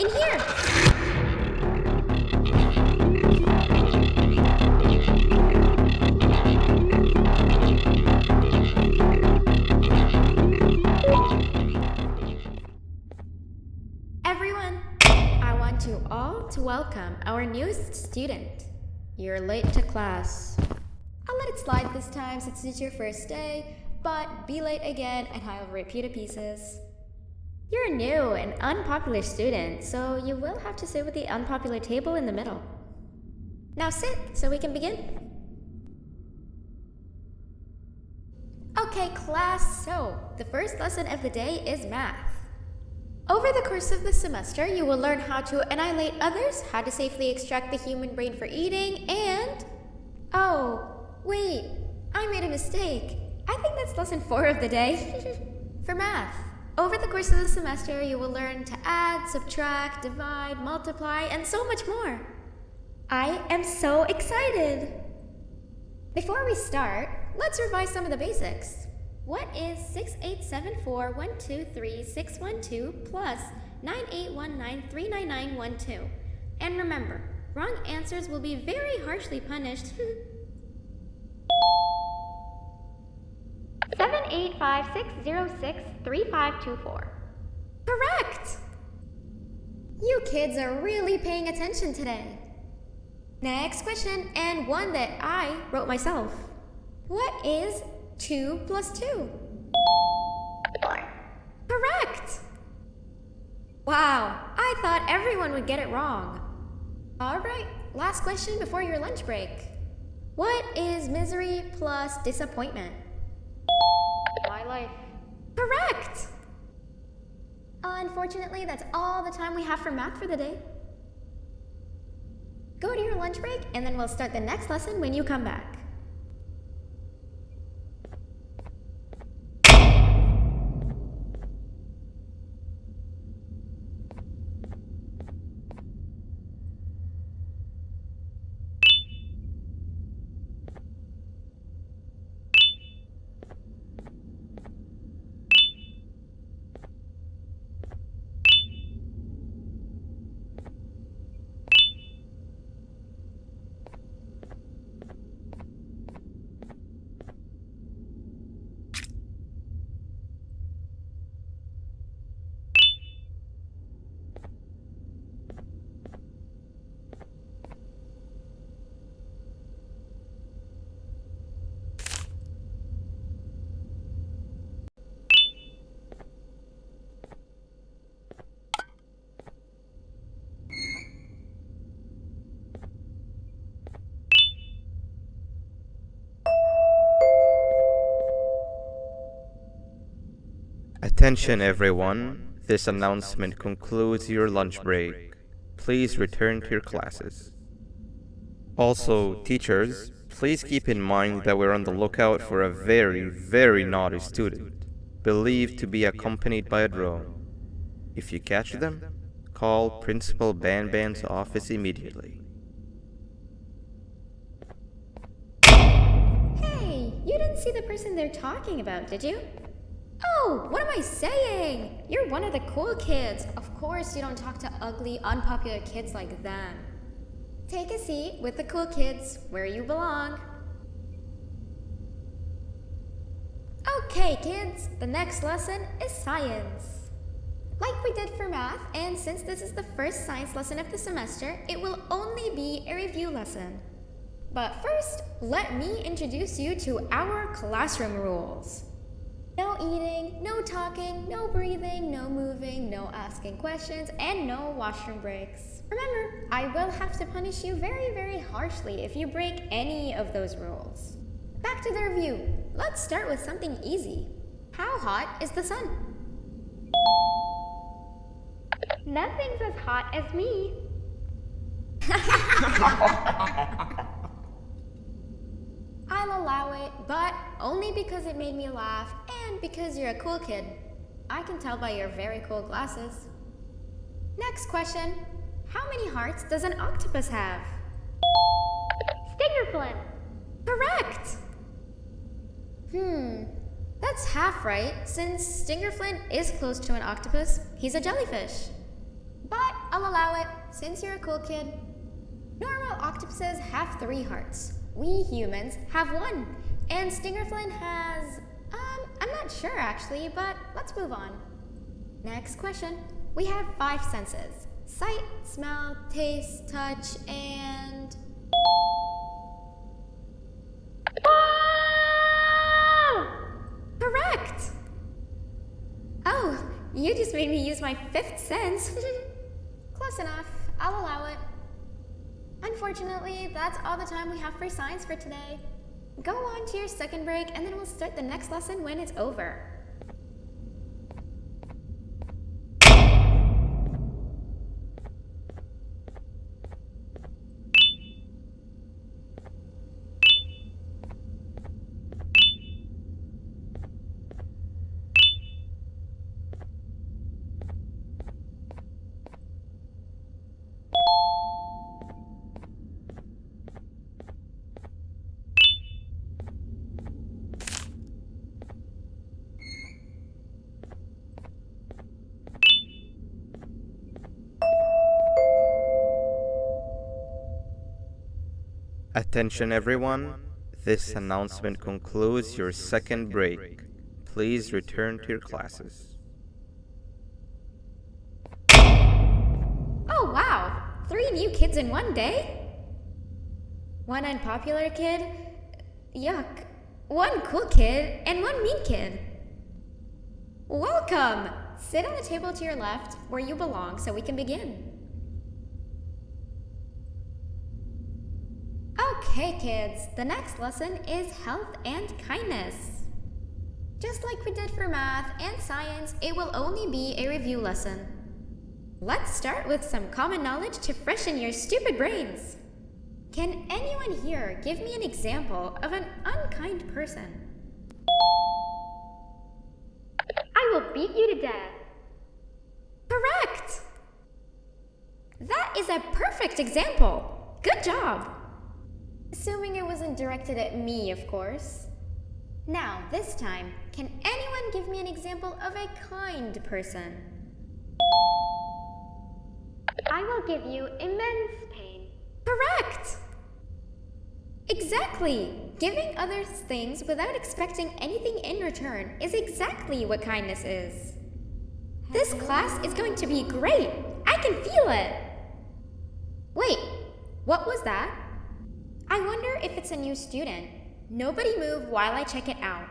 In here! Everyone, I want you all to welcome our newest student. You're late to class. I'll let it slide this time since it's your first day, but be late again and I'll rip you to pieces. You're a new and unpopular student, so you will have to sit with the unpopular table in the middle. Now sit so we can begin. Okay, class, so the first lesson of the day is math. Over the course of the semester, you will learn how to annihilate others, how to safely extract the human brain for eating, and... Oh, wait, I made a mistake. I think that's lesson 4 of the day. For math, over the course of the semester, you will learn to add, subtract, divide, multiply, and so much more. I am so excited! Before we start, let's revise some of the basics. What is 6874123612 plus 9819399912? And remember, wrong answers will be very harshly punished. 785-606-3524. Correct! You kids are really paying attention today. Next question, and one that I wrote myself. What is 2 plus 2? 4. Correct! Wow, I thought everyone would get it wrong. Alright, last question before your lunch break. What is misery plus disappointment? My life. Correct! Unfortunately, that's all the time we have for math for the day. Go to your lunch break, and then we'll start the next lesson when you come back. Attention everyone, this announcement concludes your lunch break. Please return to your classes. Also, teachers, please keep in mind that we're on the lookout for a very naughty student, believed to be accompanied by a drone. If you catch them, call Principal Bandan's office immediately. Hey, you didn't see the person they're talking about, did you? Oh, what am I saying? You're one of the cool kids. Of course you don't talk to ugly, unpopular kids like them. Take a seat with the cool kids where you belong. Okay, kids, the next lesson is science. Like we did for math, and since this is the first science lesson of the semester, it will only be a review lesson. But first, let me introduce you to our classroom rules. No eating, no talking, no breathing, no moving, no asking questions, and no washroom breaks. Remember, I will have to punish you very harshly if you break any of those rules. Back to the review. Let's start with something easy. How hot is the sun? Nothing's as hot as me. I'll allow it, but only because it made me laugh and because you're a cool kid. I can tell by your very cool glasses. Next question. How many hearts does an octopus have? Stingerflin. Correct! That's half right, since Stingerflint is close to an octopus. He's a jellyfish. But I'll allow it, since you're a cool kid. Normal octopuses have 3 hearts. We humans have 1. And Stingerflynn has... I'm not sure actually, but let's move on. Next question. We have 5 senses. Sight, smell, taste, touch, and... Correct! Oh, you just made me use my 5th sense. Close enough. I'll allow it. Unfortunately, that's all the time we have for science for today. Go on to your second break, and then we'll start the next lesson when it's over. Attention everyone, this announcement concludes your second break. Please return to your classes. Oh wow! 3 new kids in one day? 1 unpopular kid? Yuck. 1 cool kid and 1 mean kid. Welcome! Sit on the table to your left, where you belong, so we can begin. Okay, kids, the next lesson is health and kindness. Just like we did for math and science, it will only be a review lesson. Let's start with some common knowledge to freshen your stupid brains. Can anyone here give me an example of an unkind person? I will beat you to death. Correct! That is a perfect example. Good job. Assuming it wasn't directed at me, of course. Now, this time, can anyone give me an example of a kind person? I will give you immense pain. Correct! Exactly! Giving others things without expecting anything in return is exactly what kindness is. This class is going to be great! I can feel it! Wait, what was that? I wonder if it's a new student. Nobody move while I check it out.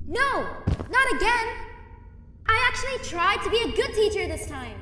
No! Not again! I actually tried to be a good teacher this time.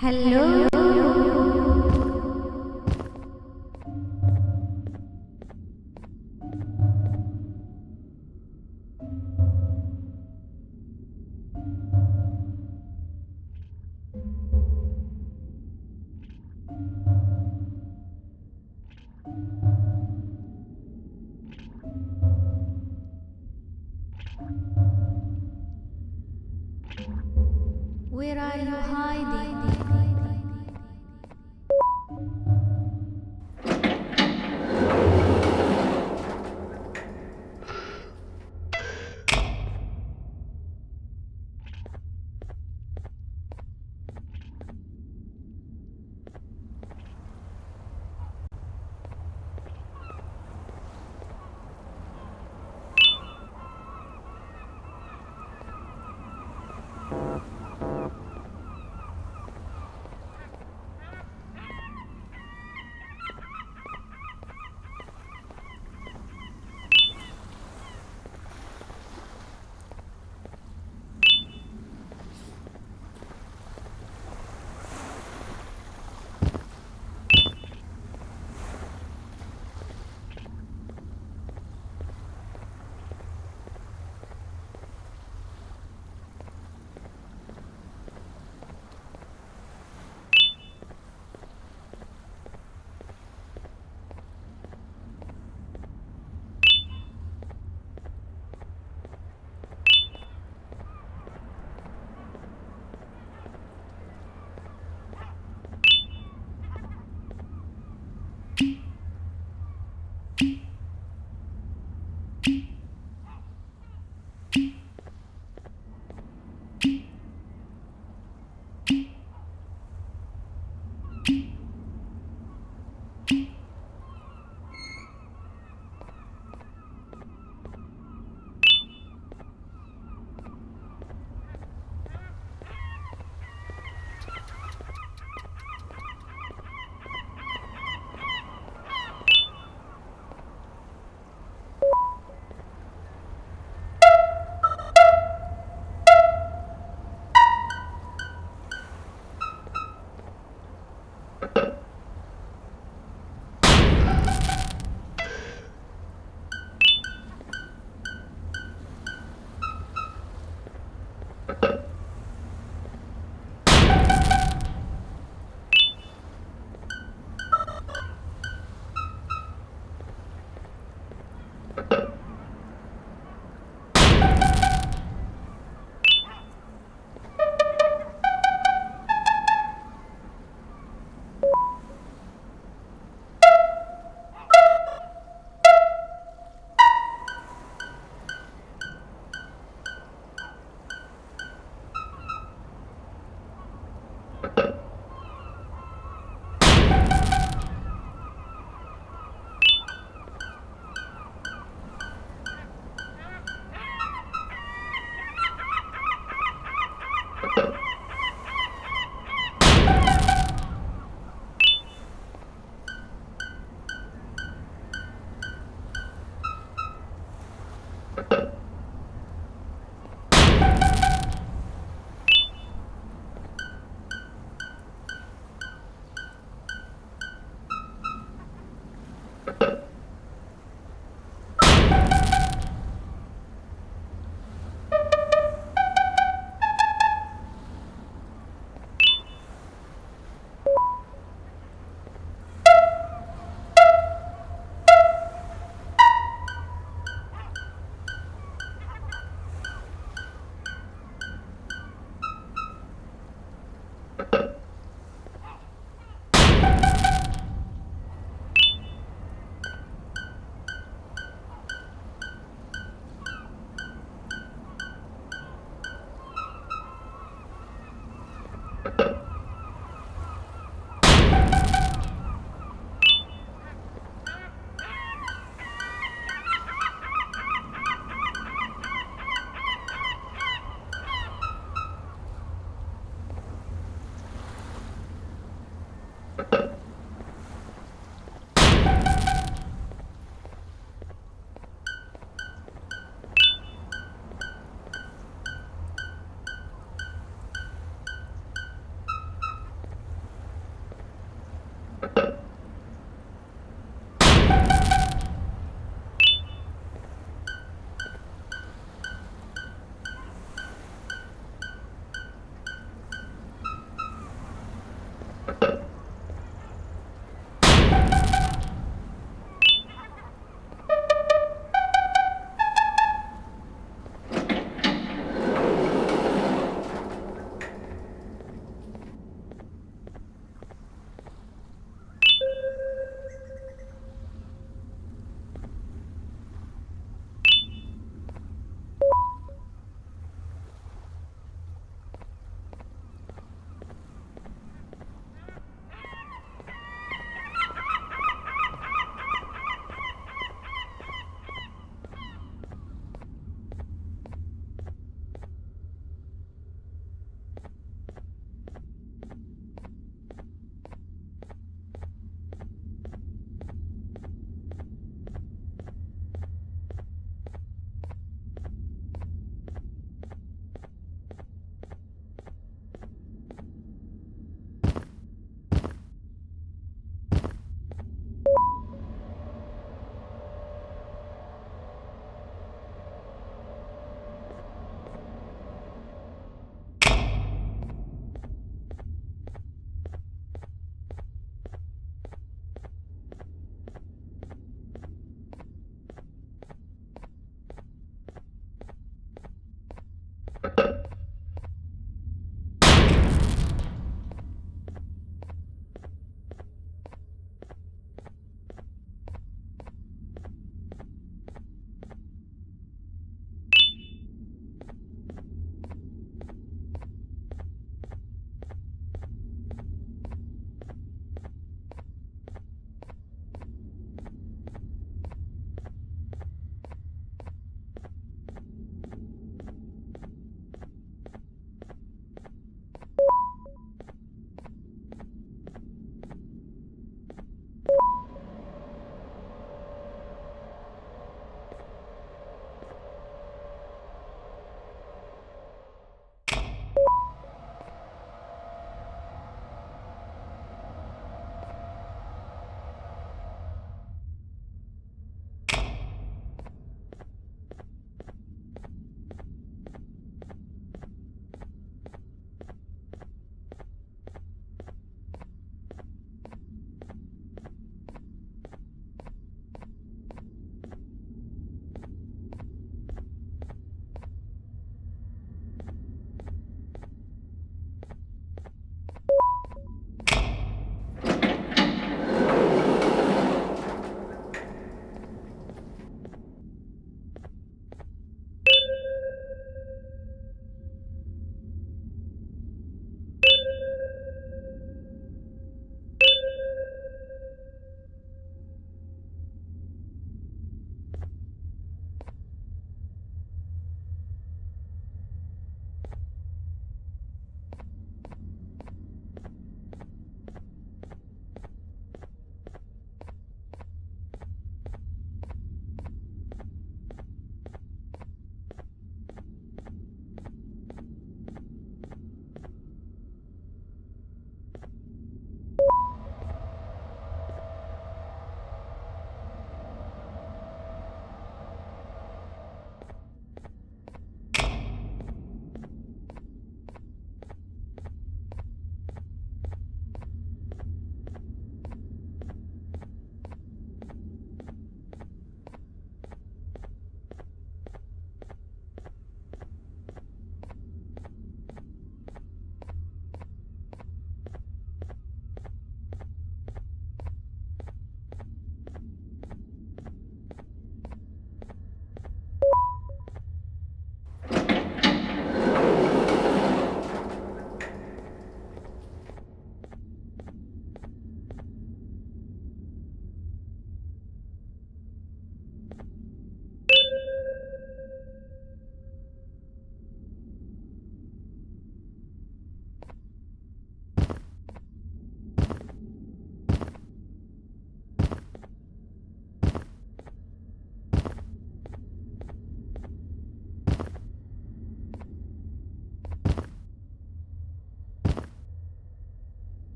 Hello? Where are you hiding?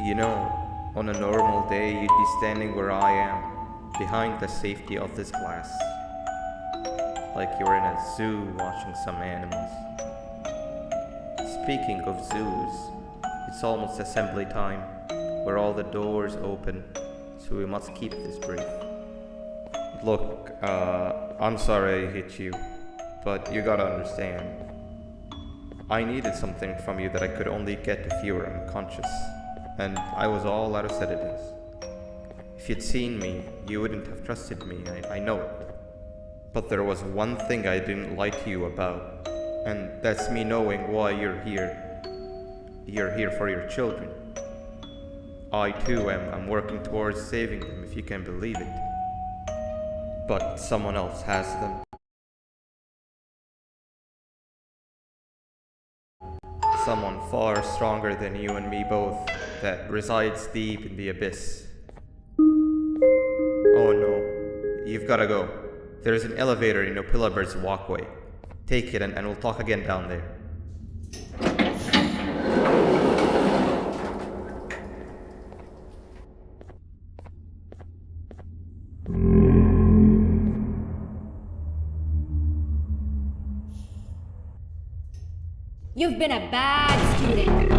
You know, on a normal day, you'd be standing where I am, behind the safety of this glass. Like you're in a zoo watching some animals. Speaking of zoos, it's almost assembly time, where all the doors open, so we must keep this brief. Look, I'm sorry I hit you, but you gotta understand. I needed something from you that I could only get if you were unconscious, and I was all out of sedatives. If you'd seen me, you wouldn't have trusted me, I know it. But there was one thing I didn't lie to you about, and that's me knowing why you're here. You're here for your children. I too am working towards saving them, if you can believe it. But someone else has them. Someone far stronger than you and me both, that resides deep in the abyss. Oh no, you've gotta go. There's an elevator in Opillabird's walkway. Take it and we'll talk again down there. You've been a bad student.